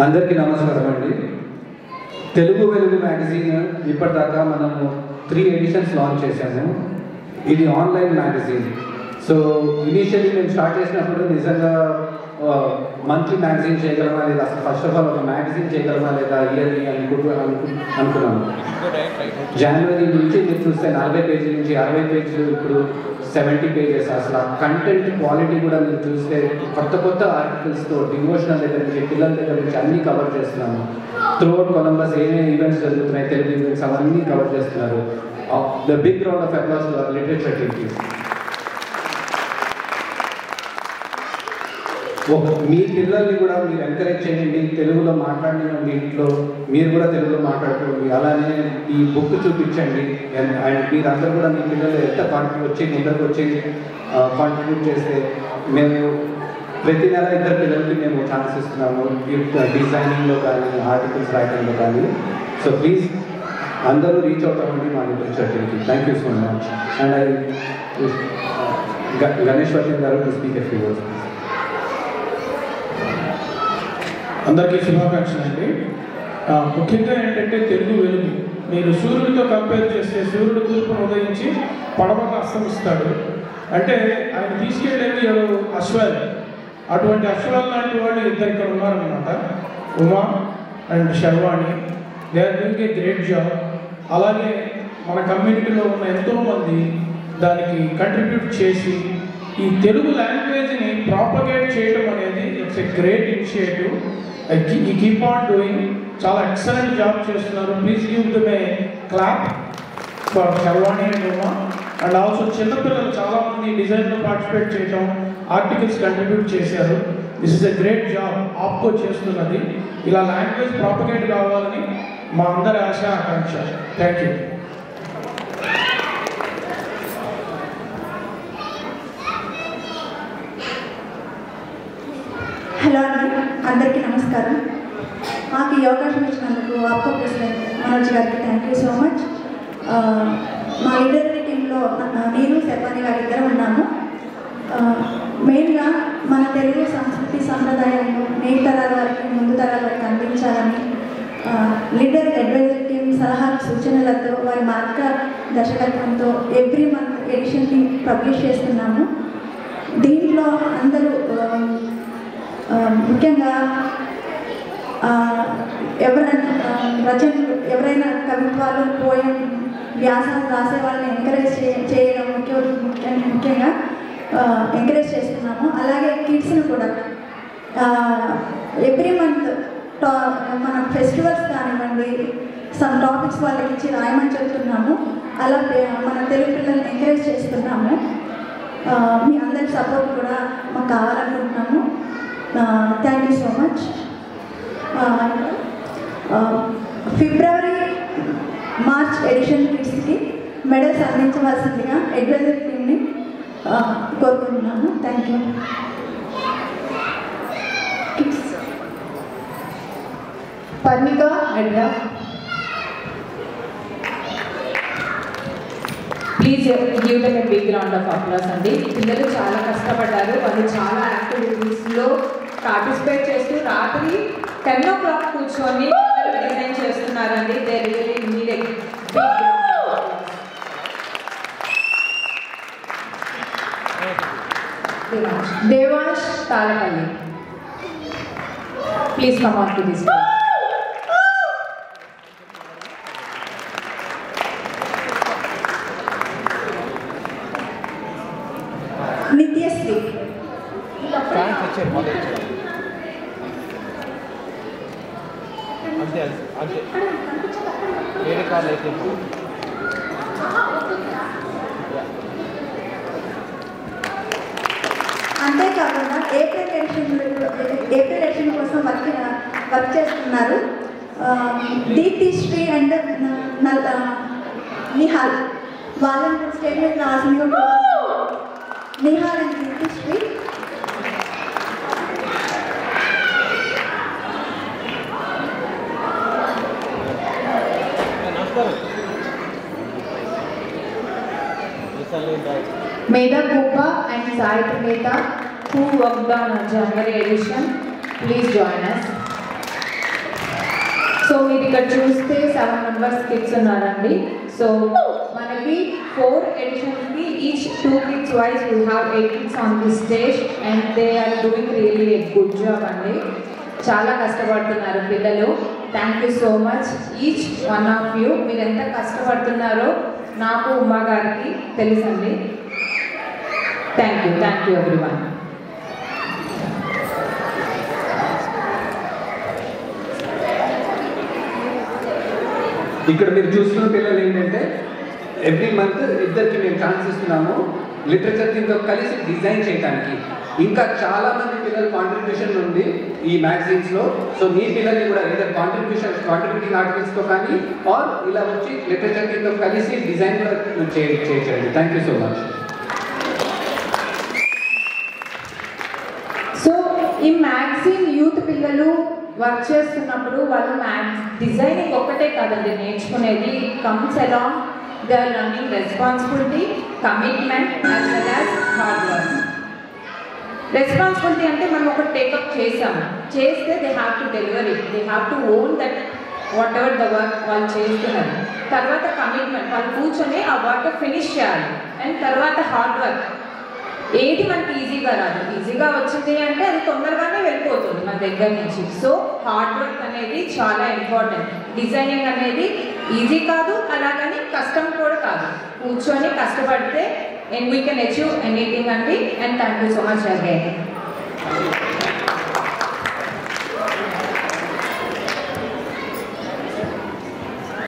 అందరికీ నమస్కారం అండి. తెలుగు వెలుగు మ్యాగజైన్ ఇప్పటిదాకా మనము 3 ఎడిషన్స్ లాంచ్ చేశాము. ఇది ఆన్లైన్ మ్యాగజైన్. సో ఇనీషియల్లీ మేము స్టార్ట్ చేసినప్పుడు నిజంగా మంత్లీ మ్యాగజైన్ చేయగలమా లేదా, అసలు ఫస్ట్ ఆఫ్ ఆల్ ఒక మ్యాగజైన్ చేయగలమా లేదా ఇయర్లీ అనుకున్నాము. జనవరి నుంచి మీరు చూస్తే 40 పేజీల నుంచి 60 పేజీలు, ఇప్పుడు 70 పేజెస్. అసలు కంటెంట్ క్వాలిటీ కూడా మీరు చూస్తే కొత్త ఆర్టికల్స్తో డివోషనల్ దగ్గర నుంచి పిల్లల దగ్గర నుంచి అన్నీ కవర్ చేస్తున్నాము. త్రూఅవుట్ కొలంబస్ ఏమేమి ఈవెంట్స్ జరుగుతున్నాయి, తెలుగు ఈవెంట్స్ అవన్నీ కవర్ చేస్తున్నారు. The big round of applause to our literature team. మీ పిల్లల్ని కూడా మీరు ఎంకరేజ్ చేయండి, తెలుగులో మాట్లాడిన మీ ఇంట్లో మీరు కూడా తెలుగులో మాట్లాడుకోండి. అలానే ఈ బుక్ చూపించండి. అండ్ మీరందరూ కూడా మీ పిల్లలు ఎంత ముందరకు వచ్చి కాంట్రిబ్యూట్ చేస్తే మేము ప్రతి నెల 2 పిల్లలకి మేము ఛాన్స్ ఇస్తున్నాము, డిజైనింగ్లో కానీ ఆర్టికల్స్ రాయడంలో కానీ. సో ప్లీజ్ అందరూ రీచ్ అవుట్ అవ్వండి మా లిటరేచర్ టీమ్కి. Thank you so much. And I Ganesh Vardhan garu to speak a few words. అందరికీ శుభాకాంక్షలు అండి. ముఖ్యంగా ఏంటంటే తెలుగు వెలుగు మీరు సూర్యుడితో కంపేర్ చేస్తే సూర్యుడు తూర్పును ఉదయించి పడమట అస్తమిస్తాడు అంటే ఆయన తీసుకెళ్ళేది అశ్వాలు. అటువంటి అశ్వాలు లాంటి వాళ్ళు 2 ఇక్కడ ఉన్నారనమాట, Uma and Sharvani. They are doing a great job. అలాగే మన కమ్యూనిటీలో ఉన్న ఎంతోమంది దానికి కంట్రిబ్యూట్ చేసి ఈ తెలుగు లాంగ్వేజ్ని ప్రాపగేట్ చేయడం అనేది ఇట్స్ ఎ గ్రేట్ ఇనిషియేటివ్. ఈ కీప్ ఆన్ డూయింగ్. చాలా ఎక్సలెంట్ జాబ్ చేస్తున్నారు. Please give them a clap for Sharvani and Uma. And also చిన్నపిల్లలు చాలామంది డిజైన్లో పార్టిసిపేట్ చేయడం, ఆర్టికల్స్ కంట్రిబ్యూట్ చేశారు. This is a great job ఆప్కో చేస్తున్నది. ఇలా లాంగ్వేజ్ ప్రాపగేట్ కావాలని మా అందరి ఆశ ఆకాంక్ష. Thank you. హలో అండి, అందరికీ నమస్కారం. మాకు ఈ అవకాశం ఇచ్చినందుకు ఆప్కో ప్రెసిడెంట్ మనోజ్ గారికి థ్యాంక్ యూ సో మచ్. మా లీడర్ టీంలో నేను శర్వాణి గారి ఇద్దరు ఉన్నాము. మెయిన్గా మన తెలుగు సంస్కృతి సంప్రదాయాలను నేటి తరాల వారికి ముందు తరాల వారికి అందించాలని లీడర్ అడ్వైజరీ టీం సలహాలు సూచనలతో వారి మార్గదర్శకత్వంతో ఎవ్రీ మంత్ ఎడిషన్ని పబ్లిష్ చేస్తున్నాము. దీంట్లో అందరూ ముఖ్యంగా ఎవరైనా కవిత్వాలు, పోయం, వ్యాసాలు రాసే వాళ్ళని ఎంకరేజ్ చేయడం ముఖ్యంగా ఎంకరేజ్ చేస్తున్నాము. అలాగే కిడ్స్ని కూడా ఎవ్రీ మంత్ మన ఫెస్టివల్స్ కానివ్వండి, సమ్ టాపిక్స్ వాళ్ళకి ఇచ్చి రాయమని చెప్తున్నాము. అలా మన తెలుగు పిల్లల్ని ఎంకరేజ్ చేస్తున్నాము. మీ అందరి సపోర్ట్ కూడా మాకు కావాలనుకుంటున్నాము. Thank you so much. ఫిబ్రవరి, మార్చ్ ఎడిషన్ కిడ్స్కి మెడల్స్ అందించవలసిందిగా అడ్వైజరీ టీమ్ని కోరుకుంటున్నాము. Thank you. పర్ణిక అడ్రా, please give them a big round of applause అండి. పిల్లలు చాలా కష్టపడ్డారు. వాళ్ళు చాలా యాక్టివిటీస్లో పార్టిసిపేట్ చేస్తూ రాత్రి 10 o'clock కూర్చొని డిజైన్ చేస్తున్నారండి. They really need a big Devansh Talapalli, please come on to this. Nithyasri, అంతేకాకుండా ఏప్రిల్ ఎడిషన్ కోసం వర్క్ చేస్తున్నారు దీప్తి శ్రీ అండ్ నిహాల్. వాళ్ళని స్టేట్మెంట్ రాసింది Nihal and Deepthi Sri. Meda Kupa and Sai Mehta, who worked on January edition, please join us. So మీరు ఇక్కడ చూస్తే 7 members kids ఉన్నారండి. So మనకి 4 ఎడిషన్స్కి each 2 kids wise we have 8 kids on the stage and they are doing really a good job అండి. చాలా కష్టపడుతున్నారు పిల్లలు. Thank you so much each one of you. మీరు ఎంత కష్టపడుతున్నారో నాకు ఉమా గారికి తెలుసండి. Thank you everyone. ఇక్కడ మీరు చూస్తున్న పిల్లలు ఏంటంటే ఎవ్రీ మంత్ ఇద్దరికి మేము ఛాన్స్ ఇస్తున్నాము లిటరేచర్ కింద కలిసి డిజైన్ చేయడానికి. ఇంకా చాలా మంది పిల్లలు కాంట్రిబ్యూషన్ ఉంది ఈ మ్యాగజైన్స్లో. సో మీ పిల్లల్ని కూడా ఏదో కాంట్రిబ్యూటింగ్ ఆర్టికల్స్తో కానీ ఆర్ ఇలా వచ్చి లిటరేచర్ కింద కలిసి డిజైన్ కూడా చేయించండి. Thank you so much. So ఈ మ్యాగజైన్ యూత్ పిల్లలు వర్క్ చేస్తున్నప్పుడు వాళ్ళు డిజైనింగ్ ఒక్కటే కాదండి నేర్చుకునేది. Comes along they are learning responsibility, commitment as well as hard work. Responsibility అంటే మనం ఒక టేకప్ చేస్తే they have to deliver it, they have to own that whatever the work వాళ్ళు చేస్తున్నారు. తర్వాత కమిట్మెంట్, వాళ్ళు కూర్చొని ఆ వర్క్ ఫినిష్ చేయాలి. అండ్ తర్వాత హార్డ్ వర్క్. ఏది మనకి ఈజీగా రాదు, ఈజీగా వచ్చింది అంటే అది తొందరగానే వెళ్ళిపోతుంది మన దగ్గర నుంచి. సో హార్డ్ వర్క్ అనేది చాలా ఇంపార్టెంట్. డిజైనింగ్ అనేది ఈజీ కాదు, అలాగని కష్టం కూడా కాదు. కూర్చొని కష్టపడితే and we can achieve anything అండి. And thank you so much again.